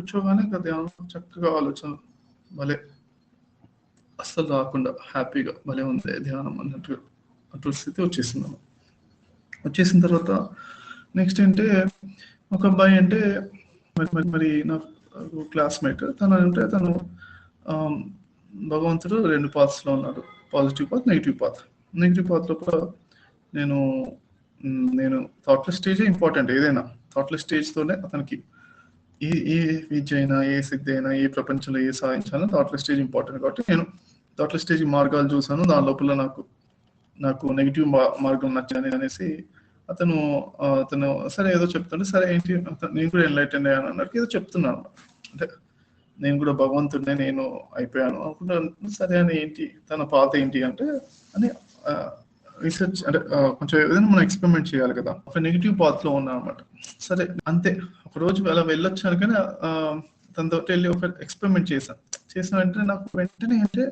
కూర్చోగానే ఇక ధ్యానం చక్కగా ఆలోచన భలే అస్సలు రాకుండా హ్యాపీగా భలే ఉంది ధ్యానం అన్నట్టు అటు స్థితి వచ్చేసింది. వచ్చేసిన తర్వాత నెక్స్ట్ ఏంటంటే ఒక అబ్బాయి అంటే మరి నా క్లాస్మేట్ తను భగవంతుడు 2 పాత్స్లో ఉన్నాడు, positive path, negative path. Negative పాత్లో కూడా నేను థాట్లెస్ స్టేజ్ ఇంపార్టెంట్. ఏదైనా థాట్లెస్ స్టేజ్తోనే అతనికి ఏ విద్య అయినా, ఏ సిద్ధి అయినా, ఏ ప్రపంచంలో ఏ సాధించాలో థాట్లెస్ స్టేజ్ ఇంపార్టెంట్. కాబట్టి నేను థాట్లెస్ స్టేజ్ మార్గాలు చూసాను, దాని లోపల నాకు నెగిటివ్ మార్గం నచ్చింది అనేసి అతను సరే ఏదో చెప్తుంటే, సరే ఏంటి నేను కూడా ఎన్లైటెండ్ అయ్యాను అన్నట్టు ఏదో చెప్తున్నాను. అంటే నేను కూడా భగవంతుడినే నేను అయిపోయాను అనుకుంటాను. సరే అని ఏంటి తన పాత ఏంటి అంటే అని రీసెర్చ్ అంటే కొంచెం ఏదైనా మనం ఎక్స్పెరిమెంట్ చేయాలి కదా. ఒక నెగిటివ్ పాత్ లో ఉన్నా అనమాట. సరే అంతే, ఒక రోజు అలా వెళ్ళొచ్చాను కానీ తనతో వెళ్ళి ఒక ఎక్స్పెరిమెంట్ చేసిన వెంటనే నాకు అంటే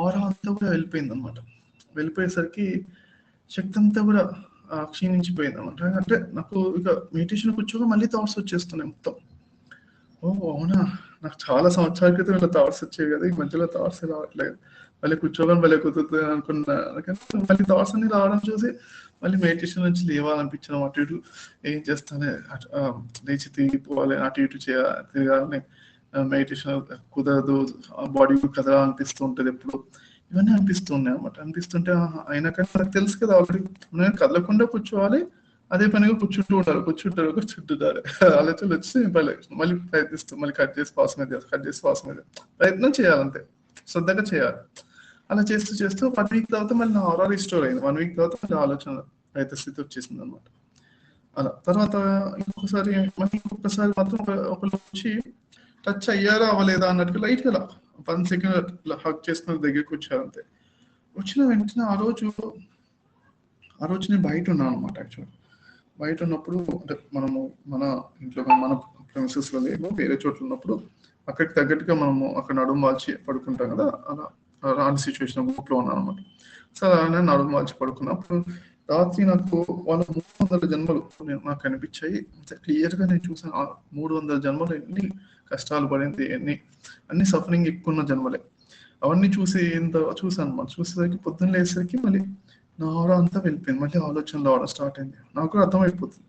ఆరా అంతా కూడా వెళ్ళిపోయింది అనమాట. వెళ్ళిపోయేసరికి శక్తి అంతా కూడా క్షీణించిపోయింది అనమాట. అంటే నాకు ఇక మెడిటేషన్ కూర్చోగా మళ్ళీ థాట్స్ వచ్చేస్తున్నాయి మొత్తం. ఓ అవునా, నాకు చాలా సంవత్సరాల క్రితం ఇలా థాట్స్ వచ్చాయి కదా, ఈ మధ్యలో థాట్స్ రావట్లేదు, మళ్ళీ కూర్చోగానే భలే కుదురుతుంది అనుకున్నా. కానీ మళ్ళీ థాట్స్ అన్ని రావడం చూసి మళ్ళీ మెడిటేషన్ నుంచి లేవాలనిపించడం, అటు ఇటు ఏం చేస్తానే లేచి తిరిగిపోవాలి, అటు ఇటు తిరగాలని, మెడిటేషన్ కుదరదు, బాడీ కదలాలనిపిస్తూ ఉంటుంది ఎప్పుడు, ఇవన్నీ అనిపిస్తున్నాయి అనమాట. అనిపిస్తుంటే అయినా కానీ నాకు తెలుసు కదా ఆల్రెడీ నేను కదలకుండా కూర్చోవాలి, అదే పనిగా కూర్చుంటారు ఆలోచనలు వచ్చి మళ్ళీ ప్రయత్నిస్తూ మళ్ళీ కట్ చేసి పాస్ మీద ప్రయత్నం చేయాలంతే, శ్రద్ధగా చేయాలి. అలా చేస్తూ 1 వీక్ తర్వాత మళ్ళీ నా ఆరా రిస్టోర్ అయింది. 1 వీక్ తర్వాత మళ్ళీ ఆలోచన రైతు స్థితి వచ్చేసింది అనమాట. అలా తర్వాత ఇంకొకసారి మాత్రం ఒకళ్ళు వచ్చి టచ్ అయ్యారా అవ్వలేదా అన్నట్టుగా లైట్ గా 10 సెకండ్ హక్ చేసుకుని దగ్గరికి వచ్చారు అంతే. వచ్చిన వెంటనే ఆ రోజు నేను బయట ఉన్నాను అనమాట. యాక్చువల్ బయట ఉన్నప్పుడు అంటే మనము మన ఇంట్లో మన ప్రెమిసెస్ లో లేవు, వేరే చోట్ల ఉన్నప్పుడు అక్కడికి తగ్గట్టుగా మనము అక్కడ నడుము వాల్చి పడుకుంటాం కదా, అలా రాని సిచ్యువేషన్ గ్రూప్ లో ఉన్నాను అనమాట. సో అలానే నడుము వాల్చి పడుకున్నప్పుడు రాత్రి నాకు వాళ్ళ 300 జన్మలు నాకు కనిపించాయి. క్లియర్ గా నేను చూసాను 300 జన్మలు ఎన్ని కష్టాలు పడింది, అన్ని సఫరింగ్ ఎక్కువ ఉన్న జన్మలే. అవన్నీ చూసాను అనమాట. చూసేసరికి పొద్దున్న లేసరికి మళ్ళీ నా ఆరా అంతా వెళ్ళిపోయింది, మళ్ళీ ఆలోచనలు రావడం స్టార్ట్ అయింది. నాకు కూడా అర్థమైపోతుంది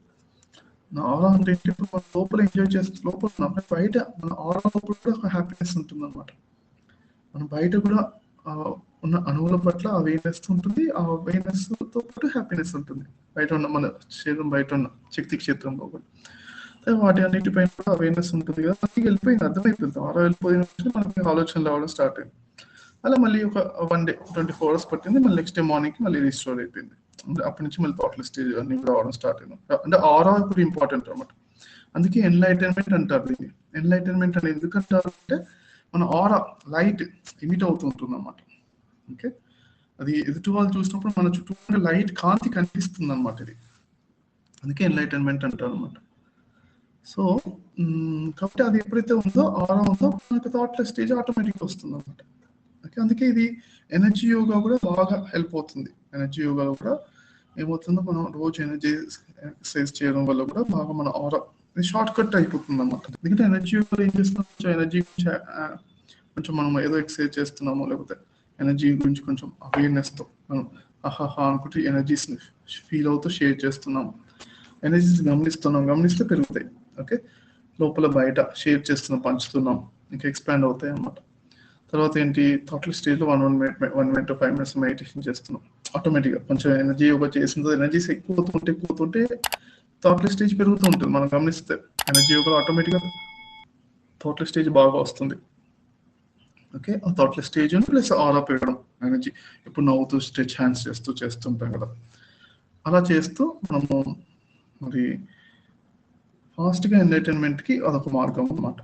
నా ఆరా అంటే ఇప్పుడు మన లోపల ఎంజాయ్ చేస్తే లోపల బయట మన ఆరా లోపల కూడా ఒక హ్యాపీనెస్ ఉంటుంది అనమాట. మన బయట కూడా ఉన్న అణువుల పట్ల అవేర్నెస్ ఉంటుంది, ఆ అవేర్నెస్ తో పాటు హ్యాపీనెస్ ఉంటుంది. బయట ఉన్న మన శరీరం బయట ఉన్న శక్తి క్షేత్రంలో కూడా వాటి అన్నిటిపైన కూడా అవేర్నెస్ ఉంటుంది కదా. మనకి వెళ్ళిపోయింది, అర్థమైపోతుంది. ఆరా వెళ్ళిపోయిన మనకి ఆలోచనలు రావడం స్టార్ట్ అయింది. అలా మళ్ళీ ఒక 1 డే 24 hours పట్టింది. మళ్ళీ నెక్స్ట్ డే మార్నింగ్ కి మళ్ళీ రీస్టోర్ అయిపోయింది. అప్పటి నుంచి మళ్ళీ థాట్లెస్ స్టేజ్ అన్ని కూడా రావడం స్టార్ట్ అయింది. అంటే ఆరా ఇప్పుడు ఇంపార్టెంట్ అనమాట. అందుకే ఎన్లైటన్మెంట్ అంటారు దీన్ని. ఎన్లైటన్మెంట్ అని ఎందుకంటారు అంటే మన ఆరా లైట్ ఎమిట్ అవుతుంటుంది అన్నమాట. ఓకే, అది ఎదుటి వాళ్ళు చూసినప్పుడు మన చుట్టూ లైట్ కాంతి కనిపిస్తుంది అనమాట. ఇది అందుకే ఎన్లైటన్మెంట్ అంటారు అనమాట. సో కాబట్టి అది ఎప్పుడైతే ఉందో ఆరా ఉందో మనకి థాట్లెస్ స్టేజ్ ఆటోమేటిక్గా వస్తుంది అనమాట. అందుకే ఇది ఎనర్జీ యోగా కూడా బాగా హెల్ప్ అవుతుంది. ఎనర్జీ యోగా కూడా ఏమవుతుందో మనం రోజు ఎనర్జీ ఎక్సర్సైజ్ చేయడం వల్ల కూడా బాగా మన ఆరా షార్ట్ కట్ అయిపోతుంది అన్నమాట. ఎందుకంటే ఎనర్జీ యోగా ఏం చేస్తున్నాం, ఎనర్జీ కొంచెం మనం ఏదో ఎక్సర్సైజ్ చేస్తున్నాము, లేకపోతే ఎనర్జీ గురించి కొంచెం అవేర్నెస్ తో మనం అనుకుంటే ఎనర్జీస్ ఫీల్ అవుతూ షేర్ చేస్తున్నాము, ఎనర్జీస్ గమనిస్తే పెరుగుతాయి. ఓకే, లోపల బయట షేర్ చేస్తున్నాం, పంచుతున్నాం, ఇంకా ఎక్స్పాండ్ అవుతాయి అన్నమాట. తర్వాత ఏంటి, థాట్లెస్ స్టేజ్ లో 1 minute to 5 minutes మెడిటేషన్ చేస్తున్నాం. ఆటోమేటిక్గా కొంచెం ఎనర్జీ యోగా చేసిన ఎనర్జీస్ ఎక్కువవుతుంటే థాట్లెస్ స్టేజ్ పెరుగుతూ ఉంటుంది. మనం గమనిస్తే ఎనర్జీ యోగా ఆటోమేటిక్గా థాట్లెస్ స్టేజ్ బాగా వస్తుంది. ఓకే, ఆ థాట్లెస్ స్టేజ్ ప్లస్ ఆరా పెరగడం, ఎనర్జీ ఇప్పుడు నవ్వుతూ స్ట్రెచ్ హ్యాండ్స్ చేస్తుంటాం కదా, అలా చేస్తూ మనము మరి ఫాస్ట్గా ఎంటర్టైన్మెంట్కి అదొక మార్గం అన్నమాట.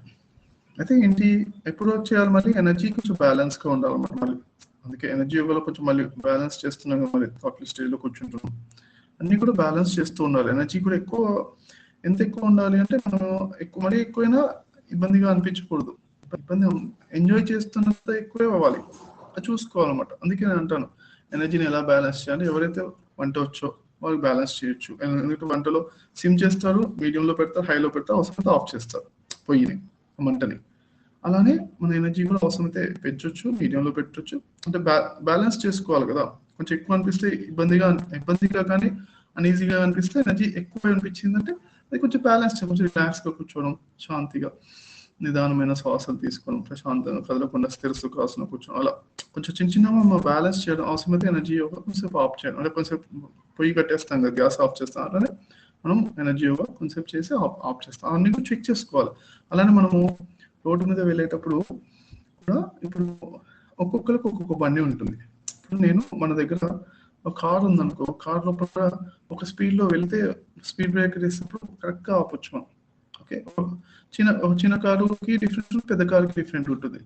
అయితే ఏంటి, ఎప్పుడు చేయాలి మరి ఎనర్జీ కొంచెం బ్యాలెన్స్గా ఉండాలన్నమాట. మళ్ళీ అందుకే ఎనర్జీ యోగాలో కొంచెం మళ్ళీ బ్యాలెన్స్ చేస్తున్నాం, మళ్ళీ థాట్లెస్ స్టేజ్లో కూర్చుంటున్నాం, అన్నీ కూడా బ్యాలెన్స్ చేస్తూ ఉండాలి. ఎనర్జీ కూడా ఎంత ఎక్కువ ఉండాలి అంటే మనం మరీ ఎక్కువైనా ఇబ్బందిగా అనిపించకూడదు. ఇబ్బంది ఎంజాయ్ చేస్తున్నంత ఎక్కువే అవ్వాలి, అది చూసుకోవాలన్నమాట. అందుకే నేను అంటాను ఎనర్జీని ఎలా బ్యాలెన్స్ చేయాలి. ఎవరైతే వంట వచ్చో వాళ్ళు బ్యాలెన్స్ చేయొచ్చు. ఎందుకంటే వంటలో సిమ్ చేస్తారు, మీడియంలో పెడతారు, హైలో పెడతారు, అవసరం ఆఫ్ చేస్తారు పొయ్యిని. మంటని. అలానే మన ఎనర్జీ కూడా అవసరమైతే పెంచొచ్చు, మీడియంలో పెట్టొచ్చు. అంటే బ్యాలెన్స్ చేసుకోవాలి కదా. కొంచెం ఎక్కువ అనిపిస్తే ఇబ్బందిగా కానీ అన్ఈజీగా అనిపిస్తే, ఎనర్జీ ఎక్కువ అనిపించిందంటే అది కొంచెం బ్యాలెన్స్ కొంచెం రిలాక్స్గా కూర్చోవడం, శాంతిగా నిదానమైన శ్వాసలు తీసుకోవడం, ప్రశాంతంగా కదలకుండా స్థిర సుఖాసనం కూర్చోవడం, అలా కొంచెం చిన్నగా మనం బ్యాలెన్స్ చేయడం. అవసరమైతే ఎనర్జీ యోగా కొంచెంసేపు ఆఫ్ చేయడం, అంటే కొంచెంసేపు పొయ్యి కట్టేస్తాం కదా, గ్యాస్ ఆఫ్ చేస్తాం, అలానే మనం ఎనర్జీ యోగా కొంచెంసేపు చేసి ఆఫ్ చేస్తాం. అవన్నీ కూడా చెక్ చేసుకోవాలి. అలానే మనము రోడ్డు మీద వెళ్ళేటప్పుడు కూడా ఇప్పుడు ఒక్కొక్కరికి ఒక్కొక్క బండి ఉంటుంది. ఇప్పుడు మన దగ్గర ఒక కార్ ఉందనుకో, కార్ లోపల ఒక స్పీడ్లో వెళ్తే స్పీడ్ బ్రేకర్ వేసినప్పుడు కరెక్ట్గా ఆపొచ్చు మనం. ఓకే, చిన్న కారుకి డిఫరెంట్, పెద్ద కారుకి డిఫరెంట్ ఉంటుంది.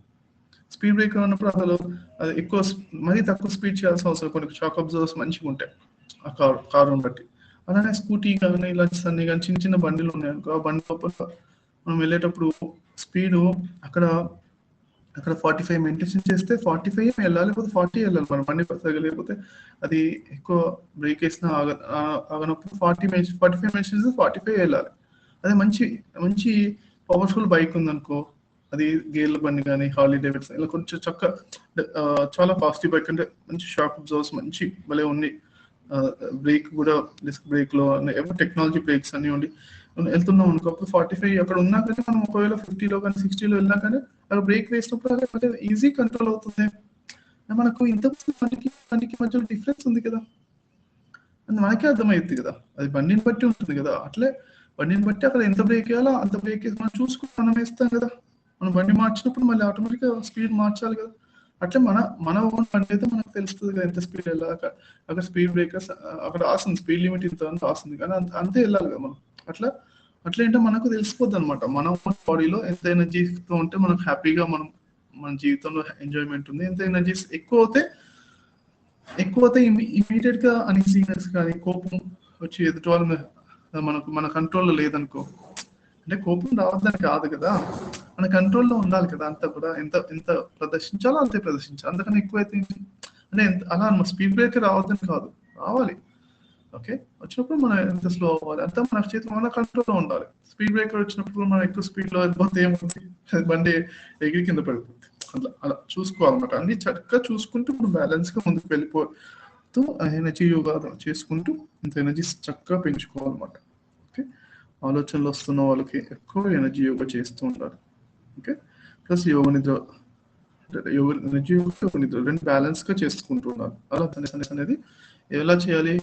స్పీడ్ బ్రేకర్ ఉన్నప్పుడు అసలు అది ఎక్కువ మరీ తక్కువ స్పీడ్ చేయాల్సిన అవసరం, కొన్ని షాక్ అబ్జర్వర్స్ మంచిగా ఉంటాయి ఆ కారుని బట్టి. అలానే స్కూటీ కానీ ఇలా అన్ని కానీ చిన్న బండిలు ఉన్నాయనుకో, ఆ బండి లోపల మనం వెళ్ళేటప్పుడు స్పీడు అక్కడ 45 మెయింటైన్ చేస్తే 45 వెళ్ళాలి, లేకపోతే 40 వెళ్ళాలి. మన బండి లేకపోతే అది ఎక్కువ బ్రేక్ వేసినా ఆగనప్పుడు 45 మెయింటైన్ 45 వెళ్ళాలి. అదే మంచి పవర్ఫుల్ బైక్ ఉందనుకో, అది గేర్ల బండి కానీ హార్లీ డేవిడ్సన్ ఇలా కొంచెం చాలా పాజిటివ్ బైక్, అంటే మంచి షాక్ అబ్జర్వర్స్ మంచి భలే ఉంది. బ్రేక్ కూడా డిస్క్ బ్రేక్ లో టెక్నాలజీ బ్రేక్స్ అన్ని ఉండి వెళ్తున్నాం అనుకో, అప్పుడు 45 అక్కడ ఉన్నా కానీ మనం ఒకవేళ 50లో కానీ 60లో వెళ్ళినా కానీ అక్కడ బ్రేక్ వేసినప్పుడు అదే ఈజీ కంట్రోల్ అవుతుంది. మనకు ఇంత బండికి మధ్యలో డిఫరెన్స్ ఉంది కదా, అది మనకే అర్థమవుతుంది కదా. అది బండిని బట్టి ఉంటుంది కదా. అట్లే బండిని బట్టి అక్కడ ఎంత బ్రేక్ వేయాలో అంత బ్రేక్ వేసి మనం చూసుకుని మనం వేస్తాం కదా. మనం బండి మార్చినప్పుడు మళ్ళీ ఆటోమేటిక్గా స్పీడ్ మార్చాలి కదా. అట్లే మన ఓన్ బండి అయితే మనకు తెలుస్తుంది కదా ఎంత స్పీడ్ వెళ్ళాలి. అక్కడ స్పీడ్ బ్రేకర్స్ అక్కడ రాస్తుంది, స్పీడ్ లిమిట్ ఇంత అని రాస్తుంది, కానీ అంతే వెళ్ళాలి కదా మనం. అట్లా ఏంటో మనకు తెలిసిపోద్ది అనమాట. మన ఓన్ బాడీలో ఎంత ఎనర్జీతో ఉంటే మనకు హ్యాపీగా మన జీవితంలో ఎంజాయ్మెంట్ ఉంది. ఎంత ఎనర్జీస్ ఎక్కువ అయితే ఇమీడియట్ గా అన్ఈజీనెస్ కానీ కోపం వచ్చి ఎదుటి వాళ్ళ మీద మన కంట్రోల్లో లేదనుకో, అంటే కోపం రావద్దని కాదు కదా, మన కంట్రోల్లో ఉండాలి కదా. అంతా కూడా ఎంత ప్రదర్శించాలో అంతే ప్రదర్శించాలి, అంతకన్నా ఎక్కువైతే అంటే అలా స్పీడ్ బ్రేకర్ రావద్దని కాదు, రావాలి. ఓకే, వచ్చినప్పుడు మనం ఎంత స్లో అవ్వాలి అంతా మన చేతి మన కంట్రోల్లో ఉండాలి. స్పీడ్ బ్రేకర్ వచ్చినప్పుడు మనం ఎక్కువ స్పీడ్లో వెళ్ళిపోతే ఏమవుతుంది, బండి ఎగిరి కింద పడిపోతుంది. అలా చూసుకోవాలన్నమాట. అన్ని చక్కగా చూసుకుంటూ ఇప్పుడు బ్యాలెన్స్గా ముందుకు వెళ్ళిపోతూ ఎనర్జీ యోగా చేసుకుంటూ ఇంత ఎనర్జీ చక్కగా పెంచుకోవాలన్నమాట. ఓకే, ఆలోచనలు వస్తున్న వాళ్ళకి ఎక్కువ ఎనర్జీ యోగా చేస్తూ ఉండాలి. ఓకే, ప్లస్ ఎనర్జీ యోగా నిద్ర రెండు బ్యాలెన్స్గా చేసుకుంటూ ఉండాలి. అలా అనేది ఎలా చేయాలి,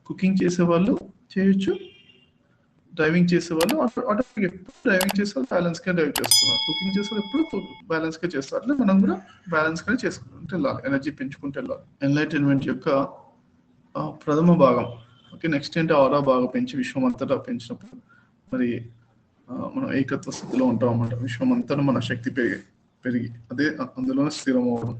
కుకింగ్ చేసే వాళ్ళు చేయొచ్చు, డ్రైవింగ్ చేసే వాళ్ళు ఆటోమేటిక్ ఎప్పుడు డ్రైవింగ్ చేసే వాళ్ళు బ్యాలెన్స్గా డ్రైవ్ చేస్తున్నారు, కుకింగ్ చేసే వాళ్ళు ఎప్పుడు బ్యాలెన్స్గా చేస్తారు. అట్లా మనం కూడా బ్యాలెన్స్గా చేసుకుంటూ వెళ్ళాలి, ఎనర్జీ పెంచుకుంటూ వెళ్ళాలి. ఎన్లైటన్మెంట్ యొక్క ప్రథమ భాగం. ఓకే, నెక్స్ట్ ఏంటి, ఆరా బాగా పెంచి విశ్వం అంతటా పెంచినప్పుడు మరి మనం ఏకత్వ స్థితిలో ఉంటాం అన్నమాట. విశ్వం అంతా మన శక్తి పెరిగి అదే అందులోనే స్థిరం అవ్వడం.